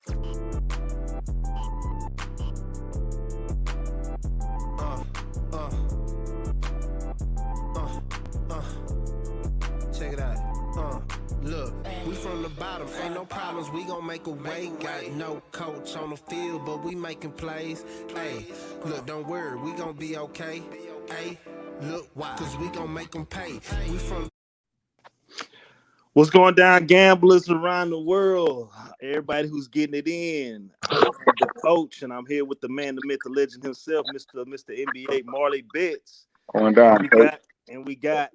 Check it out. Look, we from the bottom, ain't no problems, we gon' make a way. Got no coach on the field, but we making plays. Hey, look, don't worry, we gon' be okay. Hey, look, why? Cause we gon' make them pay. We from What's going down, gamblers around the world? Everybody who's getting it in. I'm the coach, and I'm here with the man, the myth, the legend himself, Mr. NBA Marley Betts. Going down, we got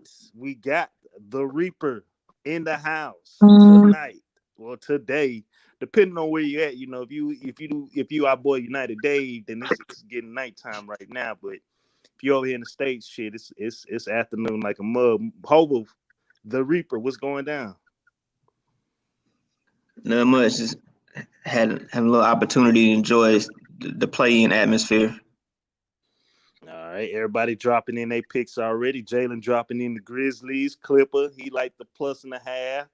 the Reaper in the house tonight. Well, today, depending on where you at, you know, if you our boy United Dave, then it's getting nighttime right now. But if you over here in the States, shit, it's afternoon like a mug. Hova, the Reaper, what's going down? Not much. Just had a little opportunity to enjoy the play-in atmosphere. All right, everybody dropping in their picks already. Jalen dropping in the Grizzlies. Clipper, he like the +1.5.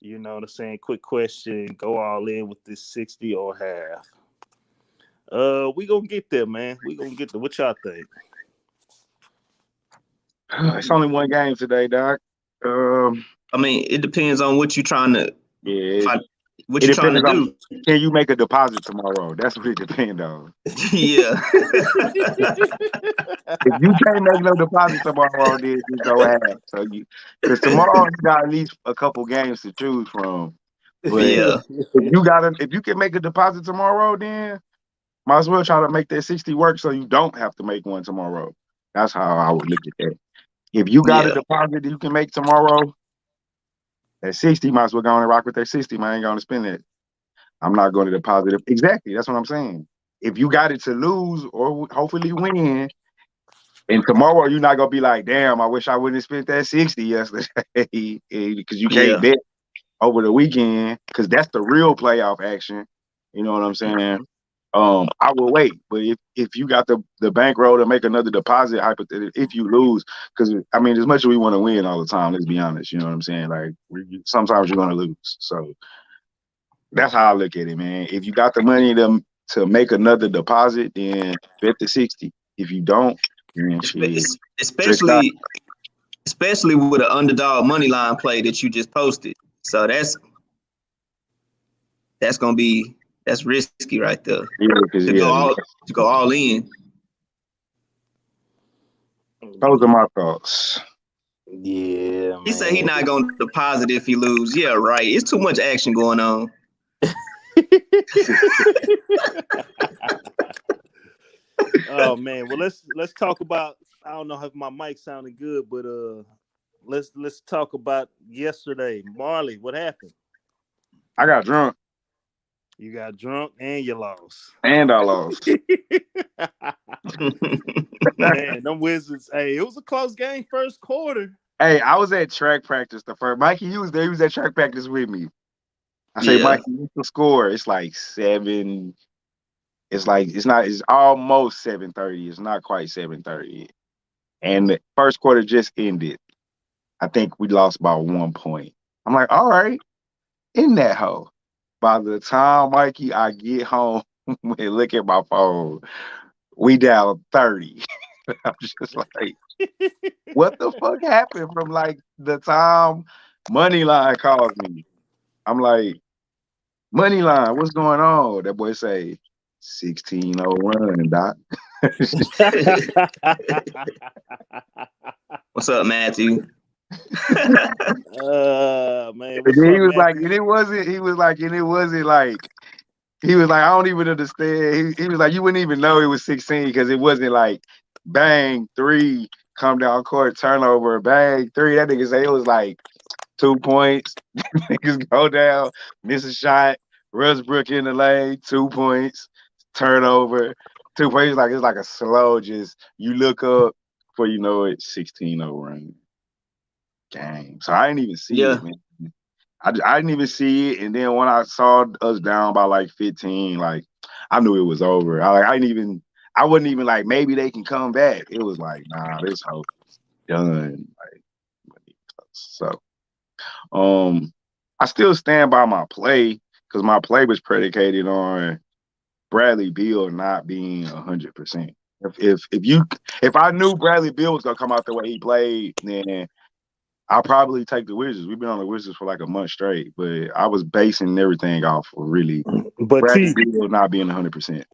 You know what I'm saying? Quick question. Go all in with this 60 or half. We gonna get there, man. We gonna get there. What y'all think? It's only one game today, Doc. I mean, it depends on what you're trying to. Yeah. What you're trying to do? Can you make a deposit tomorrow? That's what it depends on. Yeah. If you can't make no deposit tomorrow, then just go ahead. So because tomorrow you got at least a couple games to choose from. But yeah. if you can make a deposit tomorrow, then might as well try to make that 60 work so you don't have to make one tomorrow. That's how I would look at that. If you got a deposit that you can make tomorrow, that 60, might as well go on and rock with that 60. Man, I ain't going to spend it. I'm not going to deposit it. Exactly. That's what I'm saying. If you got it to lose or hopefully win, and tomorrow you're not going to be like, damn, I wish I wouldn't have spent that 60 yesterday. Because you can't bet over the weekend because that's the real playoff action. You know what I'm saying? I will wait. But if you got the bankroll to make another deposit, hypothetically, if you lose, because I mean, as much as we want to win all the time, let's be honest. You know what I'm saying? Like sometimes you're gonna lose. So that's how I look at it, man. If you got the money to make another deposit, then bet the 60. If you don't, then especially with an underdog money line play that you just posted. So that's gonna be. That's risky right there. To go all in. Those are my thoughts. Yeah, man. He said he's not going to deposit if he lose. Yeah, right. It's too much action going on. Oh man. Well, let's talk about. I don't know if my mic sounded good, but let's talk about yesterday. Marley, what happened? I got drunk. You got drunk and you lost. And I lost. Man, them Wizards. Hey, it was a close game first quarter. Hey, I was at track practice the first. Mikey, he was there. He was at track practice with me. I say, Mikey, what's the score? It's like 7. It's almost 7:30. It's not quite 7:30. And the first quarter just ended. I think we lost by 1 point. I'm like, all right, in that hole. By the time, Mikey, I get home and look at my phone, we down 30. I'm just like, what the fuck happened from like the time Moneyline called me? I'm like, Moneyline, what's going on? That boy say 1601, Doc. What's up, Matthew? Man, he was like, I don't even understand. He was like, you wouldn't even know it was 16 because it wasn't like bang 3, come down court, turnover, bang 3. That nigga say it was like 2 points. Niggas go down, miss a shot, Westbrook in the lane, 2 points, turnover, 2 points. It's like a slow, just you look up before you know it, 16-0 run. Game. So I didn't even see it, man. I didn't even see it, and then when I saw us down by like 15, like I knew it was over. I wasn't even like maybe they can come back. It was like, nah, this hope is done. Like, so I still stand by my play because my play was predicated on Bradley Beal not being 100%. If I knew Bradley Beal was gonna come out the way he played, then I'll probably take the Wizards. We've been on the Wizards for like a month straight, but I was basing everything off of really But Bradley T, Beal not being 100%.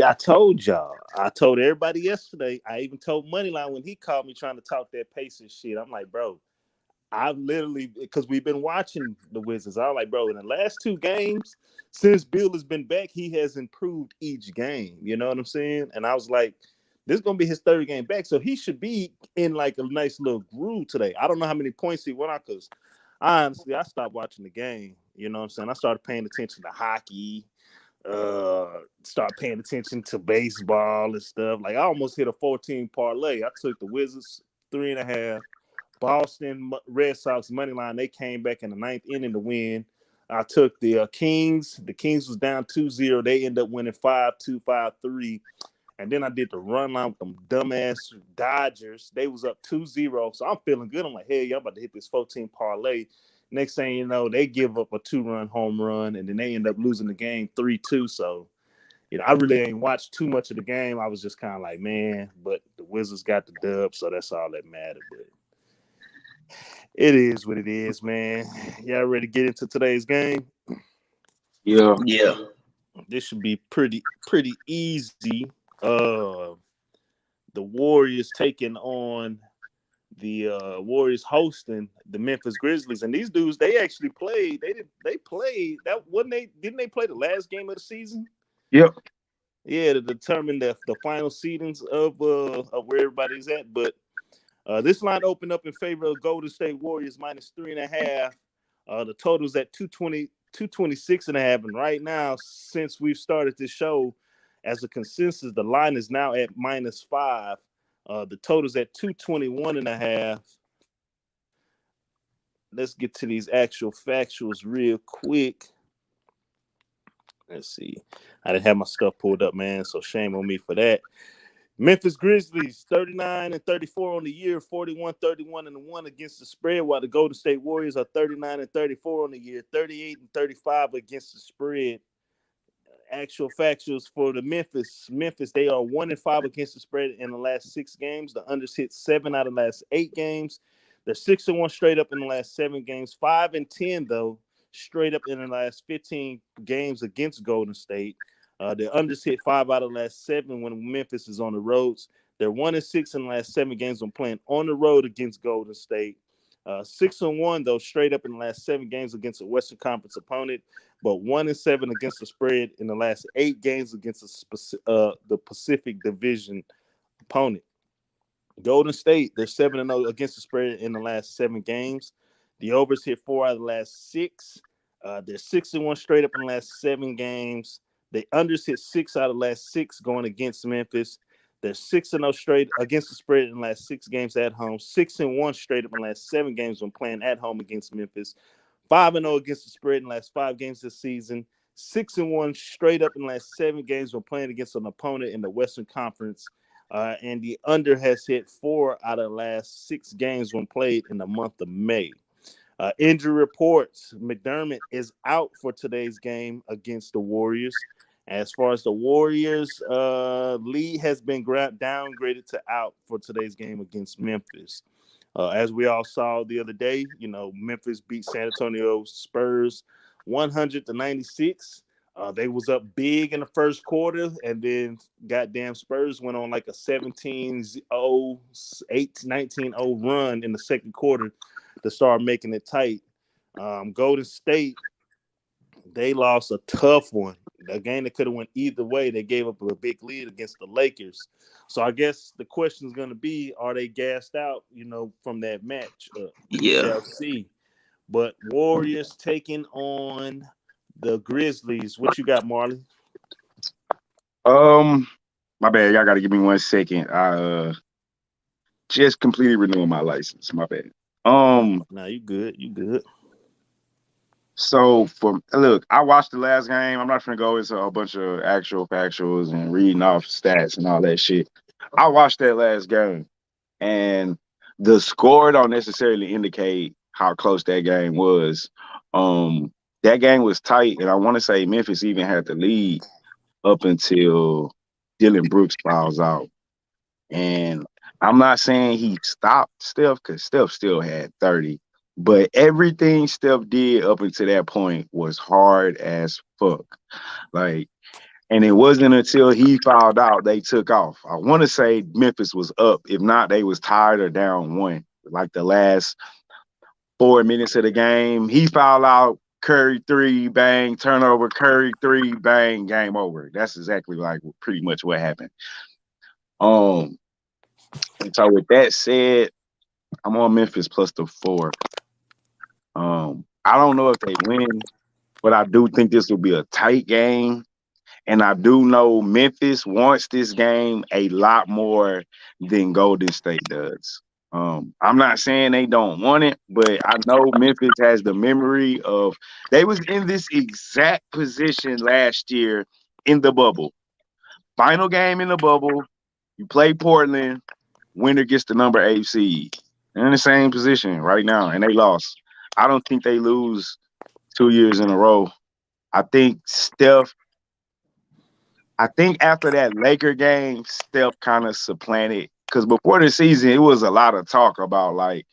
I told y'all, I told everybody yesterday. I even told Moneyline when he called me trying to talk that Pacers shit. I'm like, bro, I've literally, because we've been watching the Wizards. I'm like, bro, in the last 2 games since Bill has been back, he has improved each game. You know what I'm saying? And I was like, this is gonna be his 3rd game back, so he should be in like a nice little groove today. I don't know how many points he went out because I stopped watching the game. You know what I'm saying? I started paying attention to hockey, start paying attention to baseball and stuff. Like I almost hit a 14 parlay. I took the Wizards 3.5. Boston Red Sox money line. They came back in the 9th inning to win. I took the Kings. The Kings was down 2-0. They ended up winning 5-2, 5-3. And then I did the run line with them dumbass Dodgers. They was up 2-0. So I'm feeling good. I'm like, hey, y'all about to hit this 14 parlay. Next thing you know, they give up a 2-run home run, and then they end up losing the game 3-2. So, I really ain't watched too much of the game. I was just kind of like, man, but the Wizards got the dub, so that's all that mattered. But it is what it is, man. Y'all ready to get into today's game? Yeah. Yeah. This should be pretty easy. The Warriors taking on the Warriors hosting the Memphis Grizzlies, and these dudes, they actually played. They played that, wasn't they? Didn't they play the last game of the season? Yep. Yeah, to determine the final seedings of where everybody's at. But this line opened up in favor of Golden State Warriors -3.5. The total's at 226.5, and right now, since we've started this show, as a consensus, the line is now at -5. The total's at 221.5. Let's get to these actual factuals real quick. Let's see. I didn't have my stuff pulled up, man, so shame on me for that. Memphis Grizzlies 39-34 on the year, 41-31-1 against the spread, while the Golden State Warriors are 39-34 on the year, 38-35 against the spread. Actual factuals for the Memphis, they are 1-5 against the spread in the last 6 games. The unders hit 7 out of the last 8 games. They're 6-1 straight up in the last 7 games. 5-10 though, straight up in the last 15 games against Golden State. The unders hit 5 out of the last 7 when Memphis is on the roads. They're 1-6 in the last 7 games when playing on the road against Golden State. 6-1 though, straight up in the last 7 games against a Western Conference opponent, but 1-7 against the spread in the last 8 games against the Pacific Division opponent. Golden State, they're 7-0 against the spread in the last 7 games. The overs hit 4 out of the last 6. They're 6-1 straight up in the last 7 games. The unders hit 6 out of the last 6 going against Memphis. They're 6-0 straight against the spread in the last 6 games at home. 6-1 straight up in the last 7 games when playing at home against Memphis. 5-0 against the spread in the last 5 games this season. 6-1 straight up in the last 7 games when playing against an opponent in the Western Conference. And the under has hit 4 out of the last 6 games when played in the month of May. Injury reports: McDermott is out for today's game against the Warriors. As far as the Warriors, Lee has been downgraded to out for today's game against Memphis. As we all saw the other day, Memphis beat San Antonio Spurs 100-96. They was up big in the first quarter, and then goddamn Spurs went on like a 17-0, 19-0 run in the second quarter to start making it tight. Golden State, they lost a tough one. A game that could have went either way. They gave up a big lead against the Lakers. So I guess the question is going to be, are they gassed out, from that match? Yeah. Shall see. But Warriors taking on the Grizzlies. What you got, Marley? My bad. Y'all got to give me 1 second. I just completely renewing my license. My bad. No, you good. You good. So look, I watched the last game. I'm not gonna go into a bunch of actual factuals and reading off stats and all that shit. I watched that last game, and the score don't necessarily indicate how close that game was. that game was tight, and I want to say Memphis even had the lead up until Dylan Brooks fouls out. And I'm not saying he stopped Steph because Steph still had 30, but everything Steph did up until that point was hard as fuck. Like, and it wasn't until he fouled out they took off. I want to say Memphis was up. If not, they was tied or down one. Like the last 4 minutes of the game, he fouled out. Curry 3, bang, turnover, Curry 3, bang, game over. That's exactly like pretty much what happened. And so with that said, I'm on Memphis plus the 4. I don't know if they win, but I do think this will be a tight game. And I do know Memphis wants this game a lot more than Golden State does. I'm not saying they don't want it, but I know Memphis has the memory of they was in this exact position last year in the bubble. Final game in the bubble, you play Portland, winner gets the number 8 seed. They're in the same position right now, and they lost. I don't think they lose 2 years in a row. I think after that Laker game, Steph kind of supplanted. Because before the season, it was a lot of talk about like,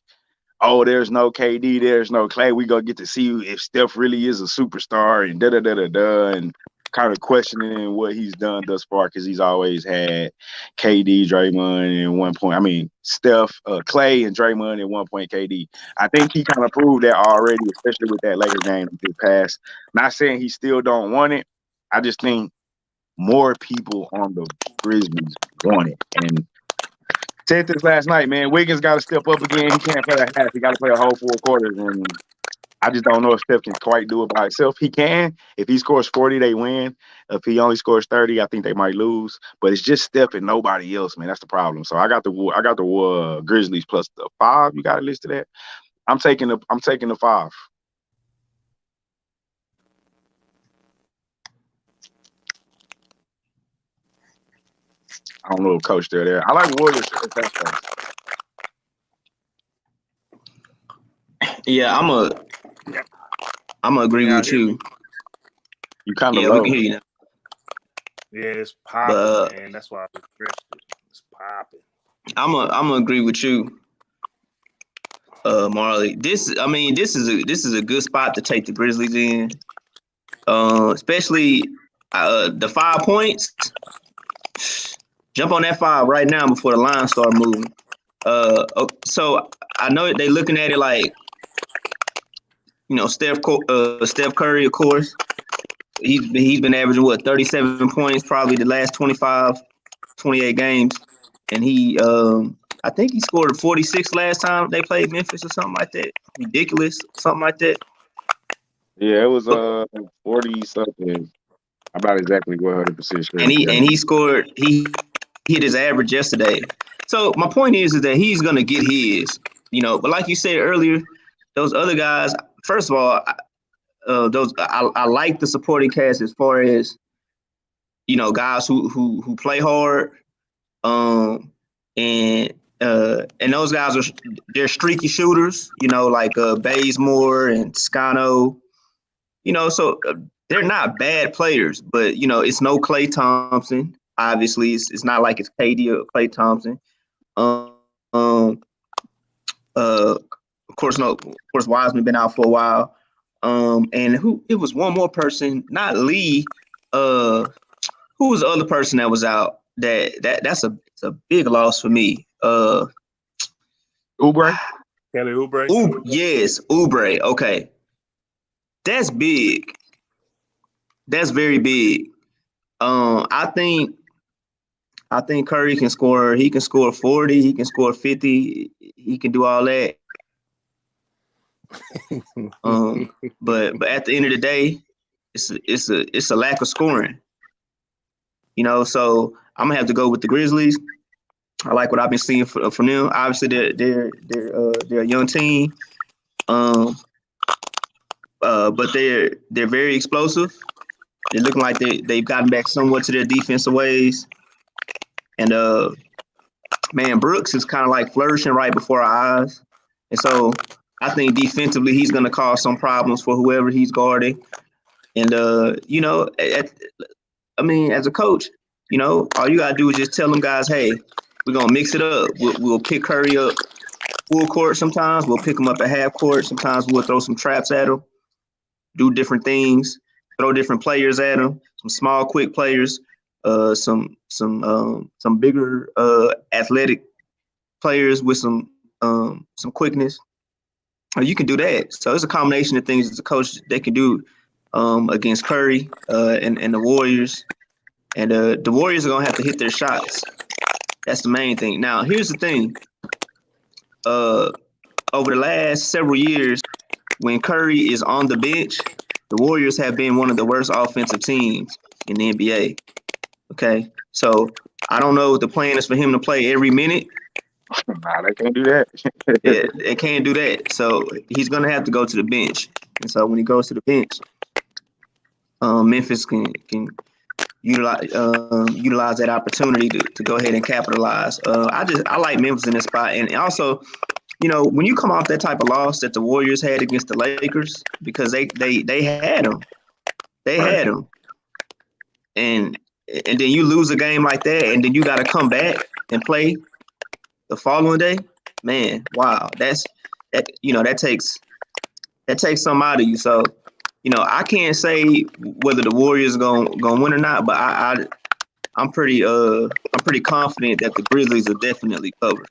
oh, there's no KD, there's no Clay. We gonna get to see if Steph really is a superstar and da-da-da-da-da, and kind of questioning what he's done thus far because he's always had KD, Draymond, and 1 point. I mean, Steph, Clay, and Draymond at 1 point KD. I think he kind of proved that already, especially with that Laker game this past. Not saying he still don't want it. I just think more people on the Grizzlies want it. And said this last night, man, Wiggins got to step up again. He can't play a half. He got to play a whole 4 quarters. And I just don't know if Steph can quite do it by himself. He can. If he scores 40, they win. If he only scores 30, I think they might lose. But it's just Steph and nobody else, man. That's the problem. So I got the Grizzlies plus the 5. You got a list of that? I'm taking the 5. I don't know if Coach still there. I like Warriors. Yeah, I'm gonna agree with you. You kind of Yeah, low. we can hear you now. Yeah, it's popping, man. That's why I refreshed it. It's popping. I'm gonna agree with you, Marley. This is a good spot to take the Grizzlies in, especially the 5 points. Jump on that 5 right now before the line start moving. So I know they looking at it like, you know, Steph Curry, of course. He's been averaging 37 points probably the last 25, 28 games, and he I think he scored 46 last time they played Memphis or something like that. Ridiculous, something like that. Yeah, it was 40 something. I'm not exactly 100% sure. And he scored. He hit his average yesterday. So my point is that he's gonna get his. You know, but like you said earlier, those other guys. First of all, I like the supporting cast as far as, you know, guys who play hard, and those guys they're streaky shooters. You know, like Bazemore and Scano. You know, so they're not bad players, but you know, it's no Klay Thompson. Obviously, it's not like it's KD or Klay Thompson. Of course, Wiseman been out for a while. And it was one more person, not Lee. Who was the other person that was out? That's a big loss for me. Oubre? Kelly Oubre? Yes, Oubre. Okay. That's big. That's very big. I think Curry can score. He can score 40. He can score 50. He can do all that. But at the end of the day, it's a lack of scoring. You know, so I'm gonna have to go with the Grizzlies. I like what I've been seeing from them. Obviously, they're a young team, but they're very explosive. They're looking like they've gotten back somewhat to their defensive ways. And man, Brooks is kind of like flourishing right before our eyes. And so I think defensively he's going to cause some problems for whoever he's guarding. And as a coach, all you gotta do is just tell them guys, hey, we're gonna mix it up. We'll pick Curry up full court sometimes. We'll pick him up at half court. Sometimes we'll throw some traps at him, do different things, throw different players at him. Some small, quick players, some bigger, athletic players with some quickness. You can do that. So it's a combination of things as a coach they can do against Curry and the Warriors. And the Warriors are going to have to hit their shots. That's the main thing. Now, here's the thing. Over the last several years, when Curry is on the bench, the Warriors have been one of the worst offensive teams in the NBA. Okay? So I don't know if the plan is for him to play every minute. Nah, they can't do that. Yeah, they can't do that. So he's going to have to go to the bench. And so when he goes to the bench, Memphis can utilize that opportunity to go ahead and capitalize. I like Memphis in this spot, and also, when you come off that type of loss that the Warriors had against the Lakers, because they had them, and then you lose a game like that, and then you got to come back and play the following day. Man, wow, that takes something out of you. So. I can't say whether the Warriors gonna win or not, but I'm pretty confident that the Grizzlies will definitely cover.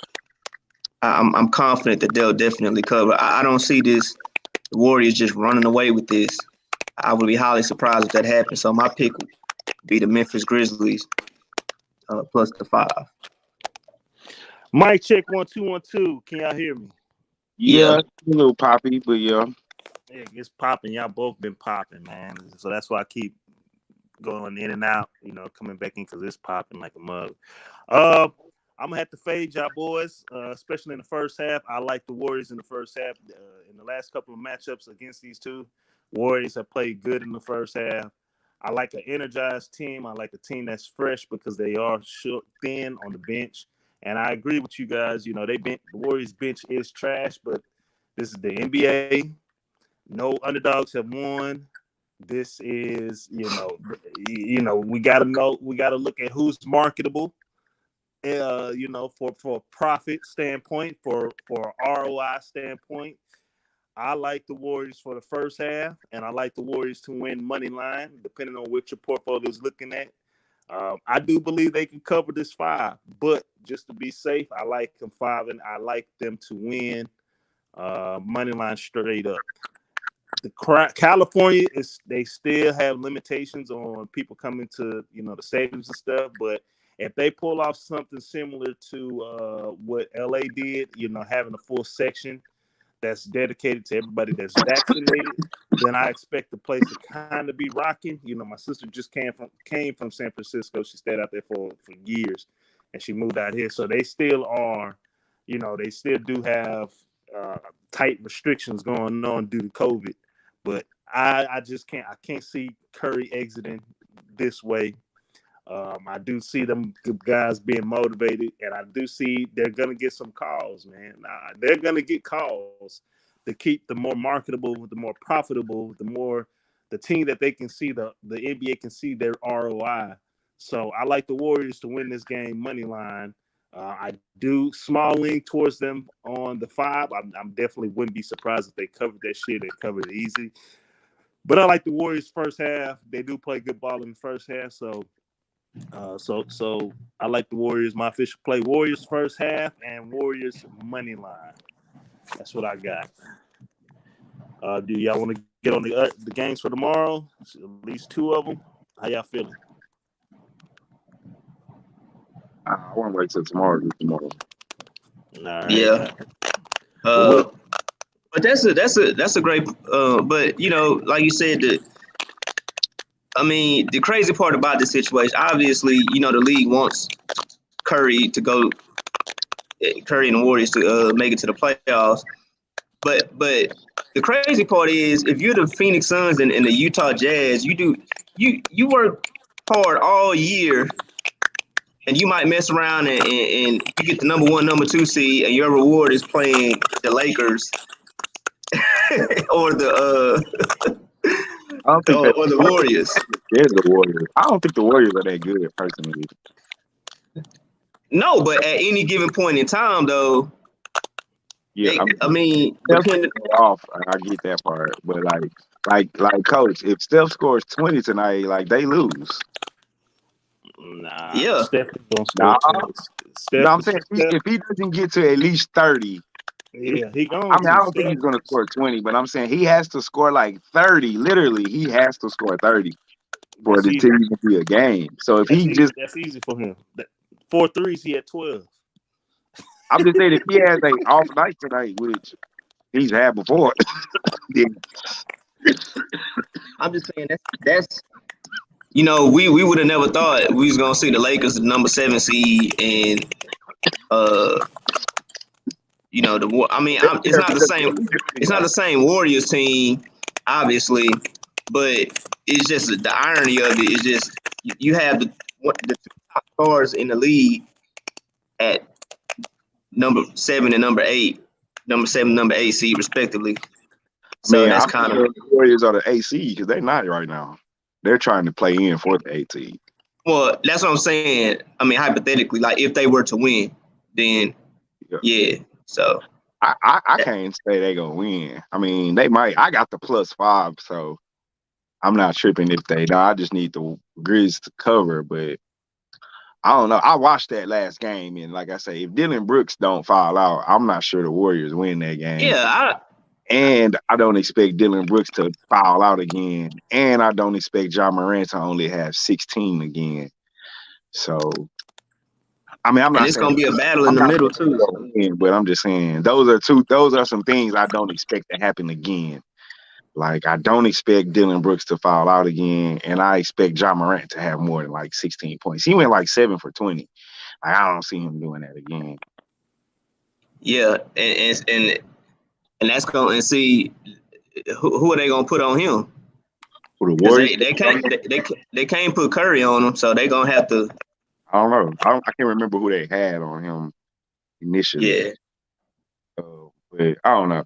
I'm confident that they'll definitely cover. I don't see the Warriors just running away with this. I would be highly surprised if that happened. So my pick would be the Memphis Grizzlies plus the 5. Mic check 1 2 1 2. Can y'all hear me? Yeah, a little poppy, but yeah. Yeah, it's popping. Y'all both been popping, man. So that's why I keep going in and out, coming back in because it's popping like a mug. I'm going to have to fade y'all boys, especially in the first half. I like the Warriors in the first half. In the last couple of matchups against these two, Warriors have played good in the first half. I like an energized team. I like a team that's fresh because they are thin on the bench. And I agree with you guys. The Warriors bench is trash, but this is the NBA. No underdogs have won. This is, we got to look at who's marketable, for a profit standpoint, for ROI standpoint. I like the Warriors for the first half, and I like the Warriors to win money line, depending on what your portfolio is looking at. I do believe they can cover this 5, but just to be safe, I like them 5, and I like them to win money line straight up. California they still have limitations on people coming to the stadiums and stuff, but if they pull off something similar to what LA did, having a full section that's dedicated to everybody that's vaccinated, then I expect the place to kind of be rocking. My sister just came from San Francisco. She stayed out there for years, and she moved out here, so they still are, they still do have tight restrictions going on due to COVID. But I just can't see Curry exiting this way. I do see them guys being motivated, and I do see they're going to get some calls, man. They're going to get calls to keep the more marketable, the more profitable, the team that they can see, the NBA can see their ROI. So I like the Warriors to win this game money line. I do small lean towards them on the 5. I'm definitely wouldn't be surprised if they covered that shit and covered it easy. But I like the Warriors first half. They do play good ball in the first half, so I like the Warriors. My official play: Warriors first half and Warriors money line. That's what I got. Do y'all want to get on the games for tomorrow? At least 2 of them. How y'all feeling? I want to wait till tomorrow. All right. Yeah. But that's a great. But like you said, the crazy part about this situation, obviously, the league wants Curry and the Warriors to make it to the playoffs. But the crazy part is, if you're the Phoenix Suns and the Utah Jazz, you work hard all year. And you might mess around and you get the number 1, number 2 seed, and your reward is playing the Lakers or the I don't think or the Warriors. they're the Warriors. I don't think the Warriors are that good personally. No, but at any given point in time, though, Yeah, I mean, Steph depending. off. I get that part, but like coach, if Steph scores 20 tonight, like they lose. Nah, Yeah. Steph is gonna Nah, score 20. no, Steph, I'm saying if he doesn't get to at least 30, yeah, he I going mean, I to. don't think he's going to score 20, but I'm saying he has to score like 30. Literally, he has to score 30 for That's the easy. team to be a game. So if That's he easy. just, That's easy for him. 4 threes, he had 12. I'm just saying, if he has a off night tonight, which he's had before, then I'm just saying that's we would have never thought we was gonna see the Lakers the number 7 seed and it's not the same. It's not the same Warriors team, obviously, but it's just the irony of it is just you have the two top stars in the league at number 7 and number 8, number 7, number 8 seed respectively. So man, that's I'm kind sure of the Warriors are the AC because they're not right now. They're trying to play in for the 18. well. That's what I'm saying. I mean, hypothetically, like if they were to win, then yeah. So I can't say they're going to win. I mean, they might. I got the +5, so I'm not tripping if they. No, I just need the Grizz to cover, but I don't know. I watched that last game, and like I say, if Dylan Brooks don't foul out, I'm not sure the Warriors win that game. yeah, And I don't expect Dylan Brooks to foul out again, and I don't expect John Morant to only have 16 again. So, I mean, I'm and not it's saying gonna be a battle in I'm the not middle saying too. they're gonna win, but I'm just saying those are some things I don't expect to happen again. Like I don't expect Dylan Brooks to foul out again, and I expect John Morant to have more than like 16 points. He went like 7 for 20. Like, I don't see him doing that again. Yeah, and that's gonna see who are they gonna put on him For the because Warriors, they can't put Curry on him, so they gonna have to. I don't know. I can't remember who they had on him initially. Yeah, But I don't know.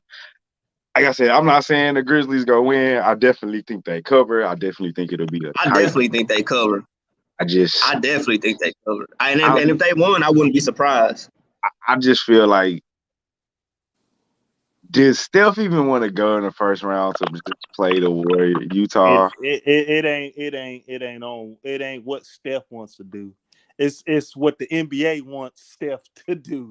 Like I said, I'm not saying the Grizzlies go win. I definitely think they cover. I definitely think it'll be a I tight. definitely think they cover. I definitely think they cover. And if they won, I wouldn't be surprised. I just feel like, did Steph even want to go in the first round to just play the Warrior Utah? It ain't what Steph wants to do. It's what the NBA wants Steph to do,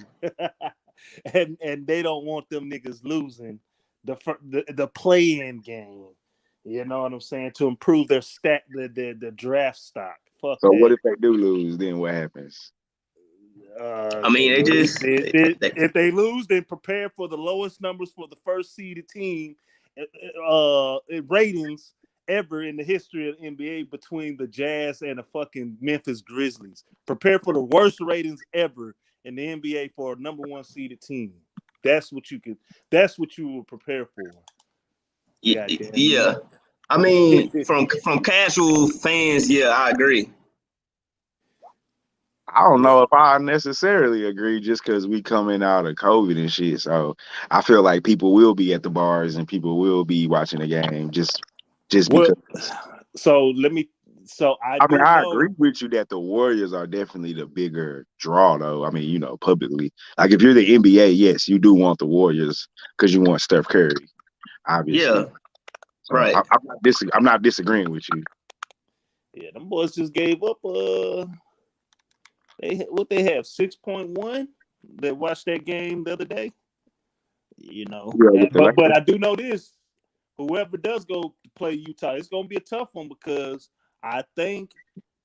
and they don't want them niggas losing the play-in game. You know what I'm saying? To improve their the draft stock. Fuck So that. what if they do lose? Then what happens? I mean, if they lose, then prepare for the lowest numbers for the first seeded team ratings ever in the history of the NBA between the Jazz and the fucking Memphis Grizzlies. Prepare for the worst ratings ever in the NBA for a number 1 seeded team. That's what you will prepare for. Yeah. I mean, from casual fans, yeah, I agree. I don't know if I necessarily agree just because we coming out of COVID and shit. So I feel like people will be at the bars and people will be watching the game just because. So let me. So I agree with you that the Warriors are definitely the bigger draw, though. I mean, publicly. Like if you're the NBA, yes, you do want the Warriors because you want Steph Curry, obviously. Yeah, so right. I'm not disagreeing with you. Yeah, them boys just gave up. They have 6.1. They watched that game the other day. But I do know this: whoever does go to play Utah, it's going to be a tough one because I think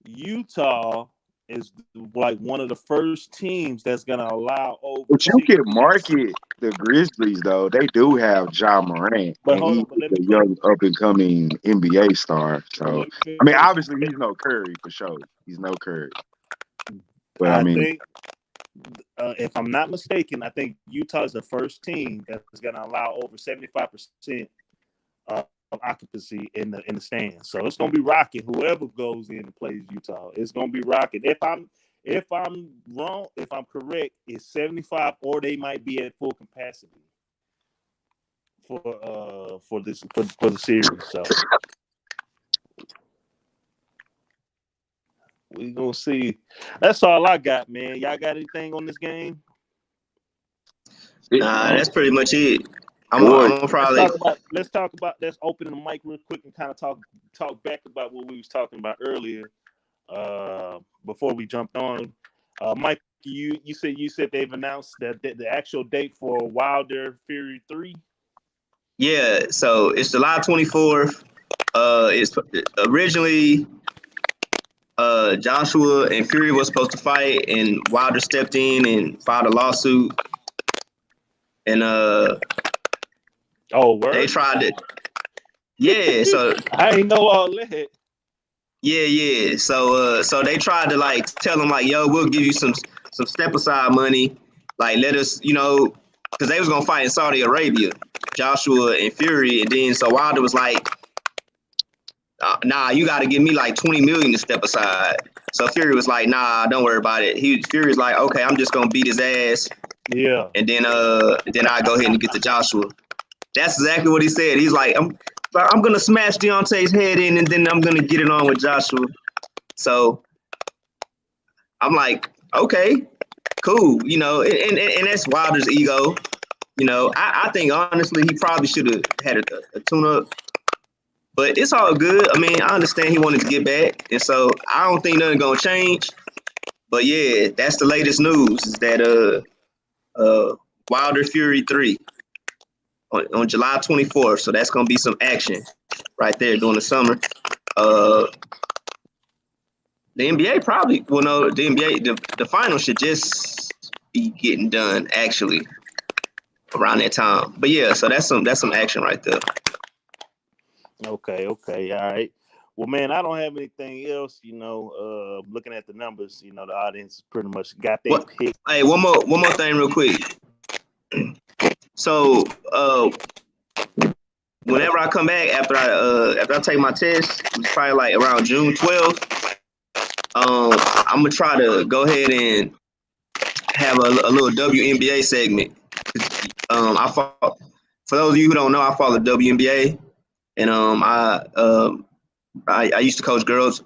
Utah is like one of the first teams that's going to allow over. But you can market the Grizzlies though; they do have Ja Morant, and he's a young up and coming NBA star. So I mean, obviously he's no Curry for sure. He's no Curry. But I think, if I'm not mistaken, I think Utah is the first team that's going to allow over 75% of occupancy in the stands. So it's going to be rocking. Whoever goes in and plays Utah, it's going to be rocking. If I'm wrong, if I'm correct, it's 75, or they might be at full capacity for the series. So we gonna see. That's all I got, man. Y'all got anything on this game? Nah, that's pretty much it. I'm Boy, gonna probably. Let's talk about. Let's open the mic real quick and kind of talk back about what we was talking about earlier. Before we jumped on, Mike, you said they've announced that the actual date for Wilder Fury 3. Yeah, so it's July 24th. It's originally Joshua and Fury was supposed to fight, and Wilder stepped in and filed a lawsuit. And Oh, word? they tried to. Yeah, so I ain't know all that. yeah. So they tried to like tell him like, yo, we'll give you some step aside money, like let us, because they was gonna fight in Saudi Arabia, Joshua and Fury, and then so Wilder was like, nah, you got to give me like 20 million to step aside. So Fury was like, nah, don't worry about it. Fury was like, okay, I'm just gonna beat his ass. Yeah. And then I go ahead and get to Joshua. That's exactly what he said. He's like, I'm gonna smash Deontay's head in, and then I'm gonna get it on with Joshua. So I'm like, okay, cool, and that's Wilder's ego. I think honestly he probably should have had a tune-up. But it's all good. I mean, I understand he wanted to get back. And so I don't think nothing gonna change. But yeah, that's the latest news is that Wilder Fury 3 on July 24th. So that's gonna be some action right there during the summer. The NBA probably the NBA the final should just be getting done actually around that time. But yeah, so that's some action right there. Okay, all right. Well, man, I don't have anything else. Looking at the numbers, the audience pretty much got their pick. Hey, one more thing, real quick. So, whenever I come back after I take my test, it's probably like around June 12th. I'm gonna try to go ahead and have a little WNBA segment. For those of you who don't know, I follow WNBA. And I used to coach girls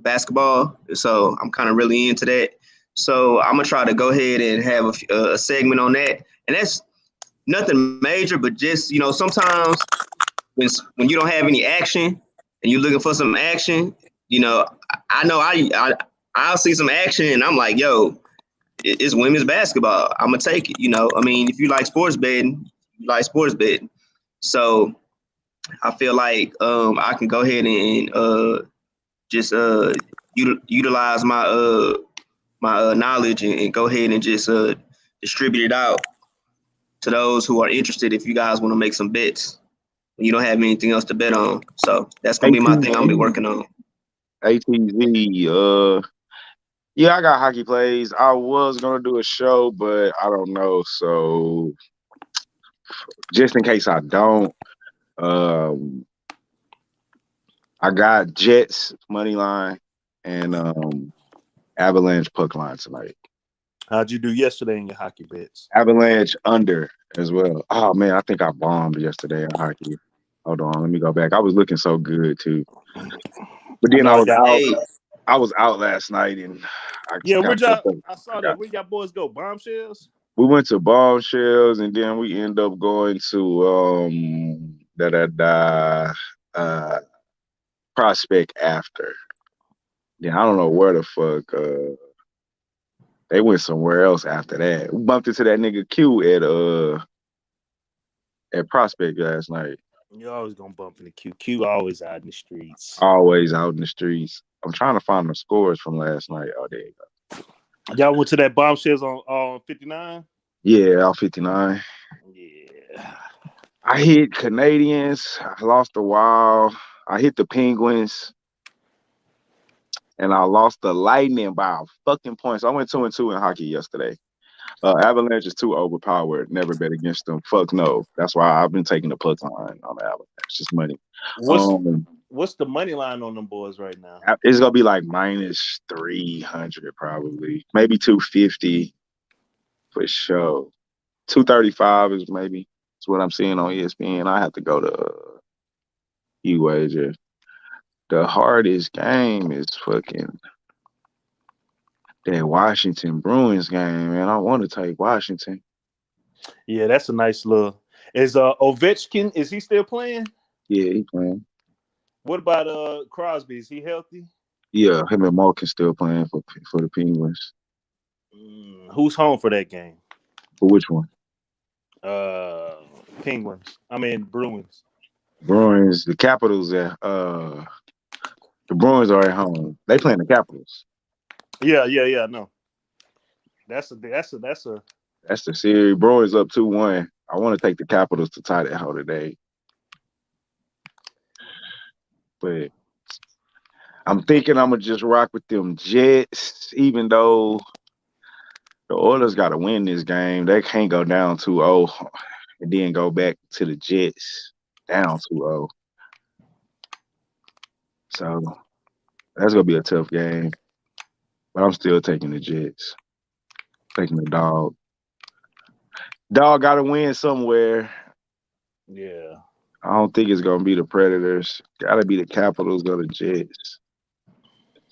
basketball, so I'm kind of really into that. So I'm gonna try to go ahead and have a segment on that, and that's nothing major, but just sometimes when you don't have any action and you're looking for some action, I know I'll see some action and I'm like, yo, it's women's basketball. I'm gonna take it. I mean, if you like sports betting, you like sports betting. So I feel like I can go ahead and just utilize my my knowledge and go ahead and just distribute it out to those who are interested. If you guys want to make some bets, you don't have anything else to bet on, so that's gonna be my thing. I'm gonna be working on. ATZ. Yeah, I got hockey plays. I was gonna do a show, but I don't know. So just in case I don't. I got Jets money line and Avalanche puck line tonight. How'd you do yesterday in your hockey bets? Avalanche under as well. Oh man, I think I bombed yesterday in hockey. Hold on, let me go back. I was looking so good too, but then I was out. Hey, I was out last night and I saw that. Where y'all boys go? Bombshells? We went to Bombshells and then we end up going to Prospect after. Yeah, I don't know where the fuck they went somewhere else after that. We bumped into that nigga Q at Prospect last night. You're always gonna bump into Q. Q always out in the streets. Always out in the streets. I'm trying to find the scores from last night. Oh, there you go. Y'all went to that Bombshells on 59? Yeah, all 59. Yeah. I hit Canadians. I lost the Wild. I hit the Penguins. And I lost the Lightning by a fucking point. So I went 2-2 in hockey yesterday. Avalanche is too overpowered. Never bet against them. Fuck no. That's why I've been taking the puck on the Avalanche. It's just money. What's the money line on them boys right now? It's gonna be like minus 300 probably, maybe 250 for sure. 235 is maybe. That's what I'm seeing on ESPN. I have to go to E-Wager. The hardest game is fucking that Washington Bruins game, man. I want to take Washington. Yeah, that's a nice little. Is Ovechkin? Is he still playing? Yeah, he playing. What about Crosby? Is he healthy? Yeah, him and Malkin still playing for the Penguins. Who's home for that game? For which one? Uh, Penguins. I mean Bruins. Bruins. The Capitals. The Bruins are at home. They playing the Capitals. Yeah. No, that's a. That's the series. Bruins up 2-1. I want to take the Capitals to tie that hole today. But I'm thinking I'm going to just rock with them Jets, even though the Oilers got to win this game. They can't go down 2-0 and then go back to the Jets down 2-0. So that's going to be a tough game. But I'm still taking the Jets. Taking the dog. Dog got to win somewhere. Yeah. I don't think it's gonna be the Predators. Got to be the Capitals or the Jets.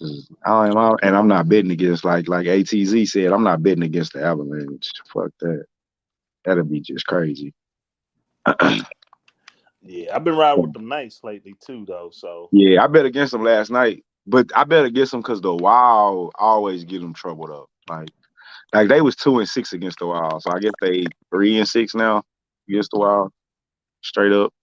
And I'm not betting against like ATZ said. I'm not betting against the Avalanche. Fuck that. That'd be just crazy. Yeah, I've been riding with them Knights lately too, though. So yeah, I bet against them last night, but I bet against them because the Wild always get them troubled up. Like they was 2-6 against the Wild, so I guess they 3-6 now against the Wild, straight up.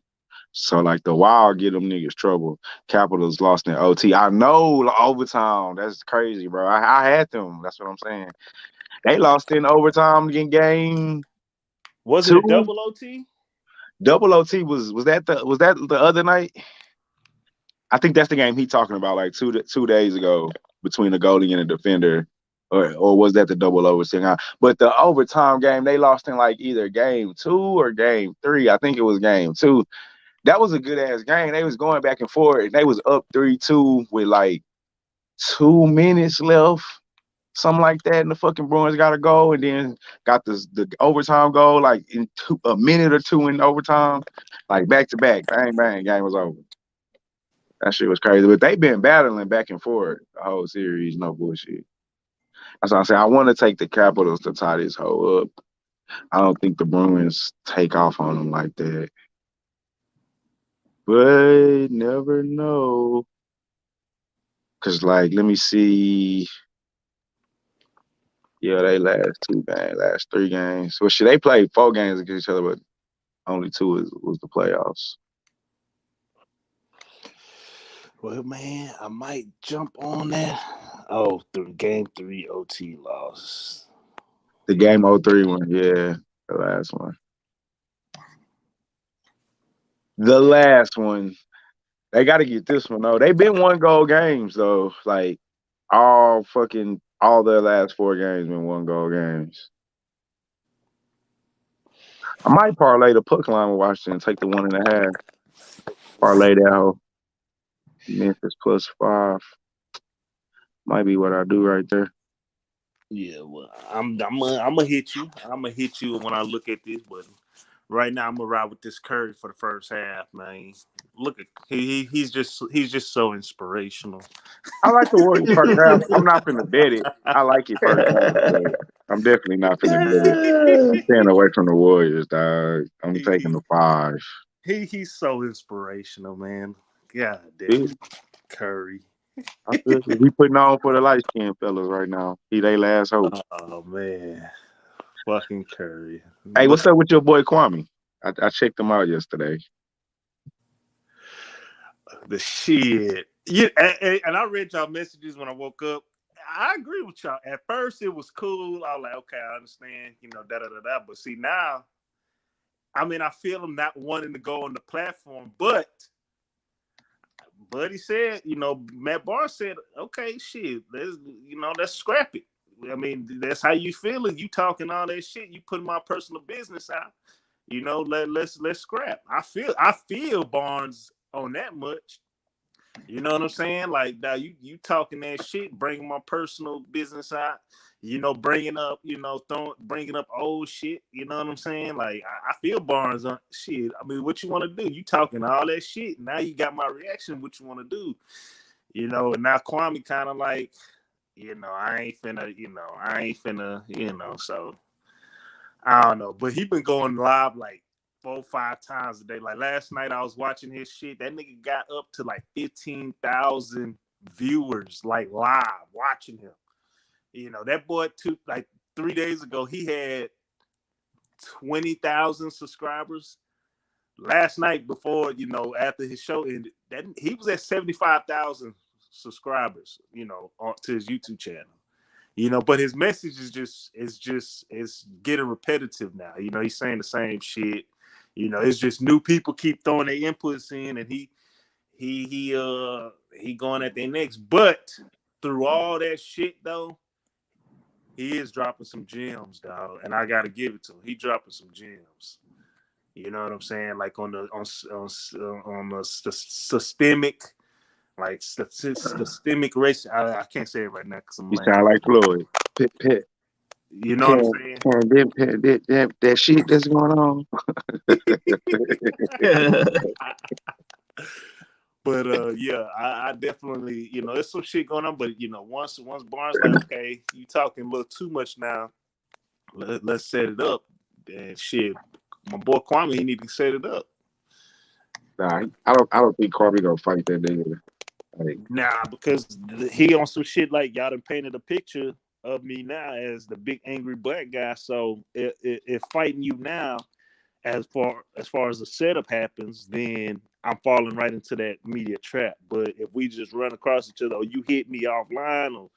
So, like, the Wild get them niggas trouble. Capitals lost in OT. I know overtime. That's crazy, bro. I had them. That's what I'm saying. They lost in overtime in game was 2. it a double OT? Double OT was that the other night? I think that's the game he talking about, like 2 days ago between the goalie and the defender. Or was that the double overtime? But the overtime game, they lost in like either game 2 or game 3. I think it was game 2. That was a good ass game. They was going back and forth. And they was up 3-2 with like 2 minutes left, something like that. And the fucking Bruins got a goal, and then got the overtime goal like in a minute or 2 in overtime, like back to back. Bang bang, game was over. That shit was crazy. But they been battling back and forth the whole series. No bullshit. That's what I say. I want to take the Capitals to tie this whole up. I don't think the Bruins take off on them like that. But never know. Cause like, let me see. Yeah, they last 3 games. Well, shit, they played 4 games against each other, but only 2 was the playoffs. Well, man, I might jump on that. Oh, through game 3 OT loss. The game 03 one, yeah, the last one. The last one. They got to get this one though. They've been 1-goal games though. Like all their last 4 games been 1-goal games. I might parlay the puck line with Washington, take the 1.5. Parlay that whole Memphis +5. Might be what I do right there. Yeah, well, I'm gonna hit you. I'm gonna hit you when I look at this, but right now I'm gonna ride with this Curry for the first half, man. Look at he's just so inspirational. I like the Warriors first half. I'm not finna bet it. I like it first half, but I'm definitely not finna bet it. I'm staying away from the Warriors, dog. I'm taking the 5. He's so inspirational, man. God damn, Curry. We putting on for the light skinned fellas right now. He they last hope. Oh man, fucking Curry. Hey, what's up with your boy Kwame? I checked him out yesterday. The shit. Yeah, and I read y'all messages when I woke up. I agree with y'all. At first, it was cool. I was like, okay, I understand, da da da da. But see, now, I mean, I feel him not wanting to go on the platform, but Buddy said, Matt Barr said, okay, shit, let's scrap it. I mean, that's how you feeling. You talking all that shit. You putting my personal business out. Let's scrap. I feel Barnes on that much. You know what I'm saying? Like, now you talking that shit, bringing my personal business out. bringing up, bringing up old shit. You know what I'm saying? Like, I feel Barnes on shit. I mean, what you want to do? You talking all that shit. Now you got my reaction. What you want to do? And now Kwame kind of like, I ain't finna, so I don't know. But he been going live like 4-5 times a day. Like last night I was watching his shit. That nigga got up to like 15,000 viewers, like live watching him. That boy took like 3 days ago, he had 20,000 subscribers. Last night before, after his show ended, he was at 75,000 subscribers, to his YouTube channel. But his message is getting repetitive now. He's saying the same shit. It's just new people keep throwing their inputs in, and he going at their necks. But through all that shit though, he is dropping some gems, dog, and I gotta give it to him. He dropping some gems. You know what I'm saying? Like on the systemic, like systemic racism. I can't say it right now because I'm. You sound like Floyd. Pit. You know what I'm saying? That shit that's going on. But yeah, I definitely, there's some shit going on. But once Barnes like, okay, you talking a little too much now. Let's set it up. And shit, my boy Kwame, he need to set it up. Nah, I don't think Kwame gonna fight that nigga. Like, nah, because he on some shit like y'all done painted a picture of me now as the big angry black guy. So if fighting you now, as far as the setup happens, then I'm falling right into that media trap. But if we just run across each other, or you hit me offline,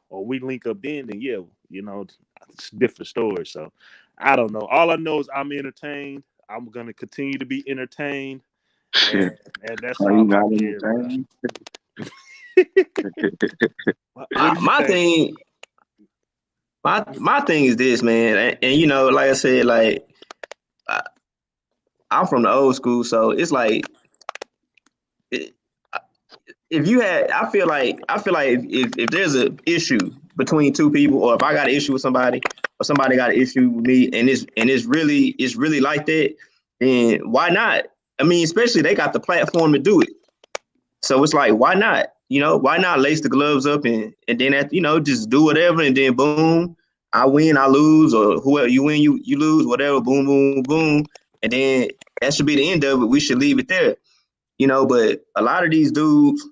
or we link up then yeah, it's a different story. So I don't know. All I know is I'm entertained. I'm gonna continue to be entertained, and that's are all you not I care about. entertained? My thing is this, man, and like I said, like I'm from the old school, so it's like if you had, I feel like if there's an issue between two people, or if I got an issue with somebody, or somebody got an issue with me, and it's really like that, then why not? I mean, especially they got the platform to do it, so it's like why not? Why not lace the gloves up and then just do whatever, and then boom, I win, I lose, or whoever you win, you lose, whatever, boom, boom, boom, and then that should be the end of it. We should leave it there, But a lot of these dudes,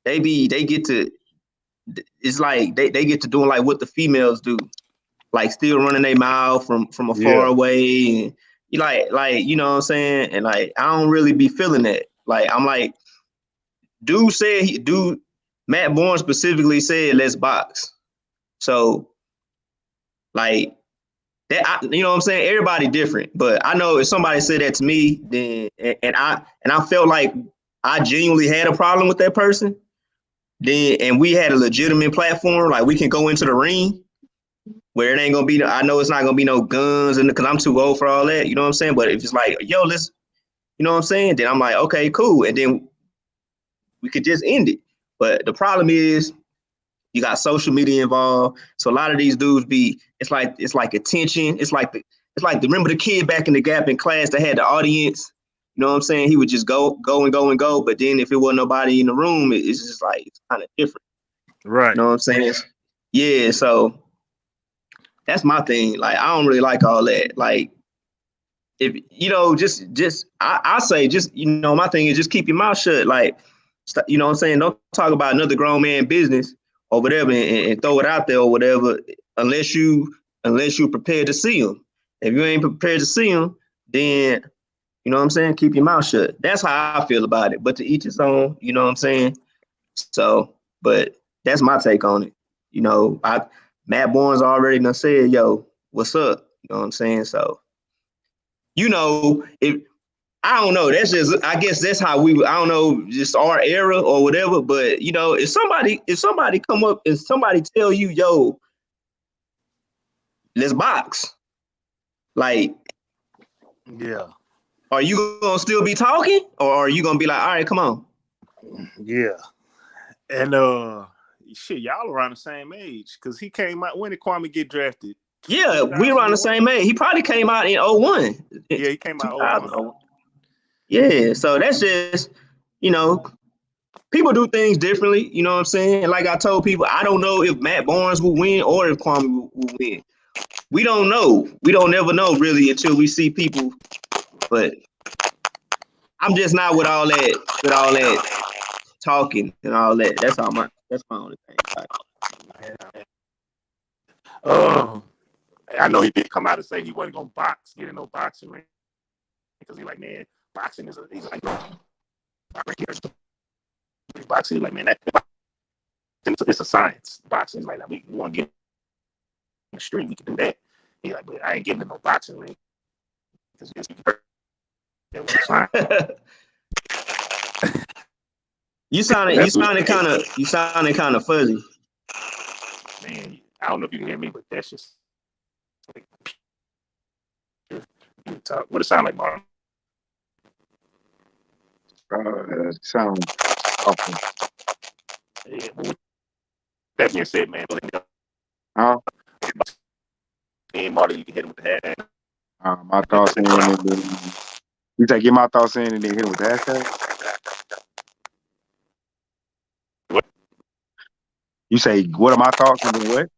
they get to, it's like they get to doing like what the females do, like still running their mouth from afar away, and you like you know what I'm saying, and like I don't really be feeling that. Like I'm like, Matt Bourne specifically said let's box, so like that, you know what I'm saying? Everybody different, but I know if somebody said that to me, then and I felt like I genuinely had a problem with that person, then and we had a legitimate platform, like we can go into the ring where it ain't gonna be. I know it's not gonna be no guns, and because I'm too old for all that, you know what I'm saying? But if it's like, yo, let's, you know what I'm saying? Then I'm like, okay, cool, and then we could just end it. But the problem is, you got social media involved, so a lot of these dudes it's like attention. It's like remember the kid back in the Gap in class that had the audience. You know what I'm saying? He would just go and go, but then if it wasn't nobody in the room, it's just like it's kind of different. Right. You know what I'm saying? Yeah. So that's my thing. Like I don't really like all that. Like if I say just my thing is just keep your mouth shut. Like you know what I'm saying? Don't talk about another grown man business or whatever and throw it out there or whatever unless you're prepared to see them. If you ain't prepared to see them, then you know what I'm saying? Keep your mouth shut. That's how I feel about it. But to each his own, you know what I'm saying? So, but that's my take on it. Matt Bourne's already done said, yo, what's up? You know what I'm saying? So, if I don't know, that's just, I guess that's how I don't know, just our era or whatever. But if somebody come up and somebody tell you, yo, let's box, like, yeah, are you gonna still be talking, or are you gonna be like, all right, come on? Yeah, and shit, y'all around the same age. Because he came out, when did Kwame get drafted? Yeah, we were on the same age. He probably came out in 01. Yeah, he came out in 01. Yeah, so that's just, you know, people do things differently. You know what I'm saying? Like I told people, I don't know if Matt Barnes will win or if Kwame will win. We don't know. We don't ever know really until we see people. But I'm just not with all that talking and all that. That's my only thing. I know he did come out and say he wasn't gonna get in no boxing ring because he's like, man, boxing is he's like, boxing, he's like, man, it's a science. Boxing is like, we want to get in the street, we can do that. He's like, but I ain't getting in no boxing ring because You sounded kind of fuzzy. Man, I don't know if you can hear me, but that's just what it sound like, Marley. Sound awful. Yeah, that being said, man, Marley, you can hit him with the head. My thoughts in it. You say get my thoughts in and then hit him with the hashtag? What? You say, what are my thoughts and then what?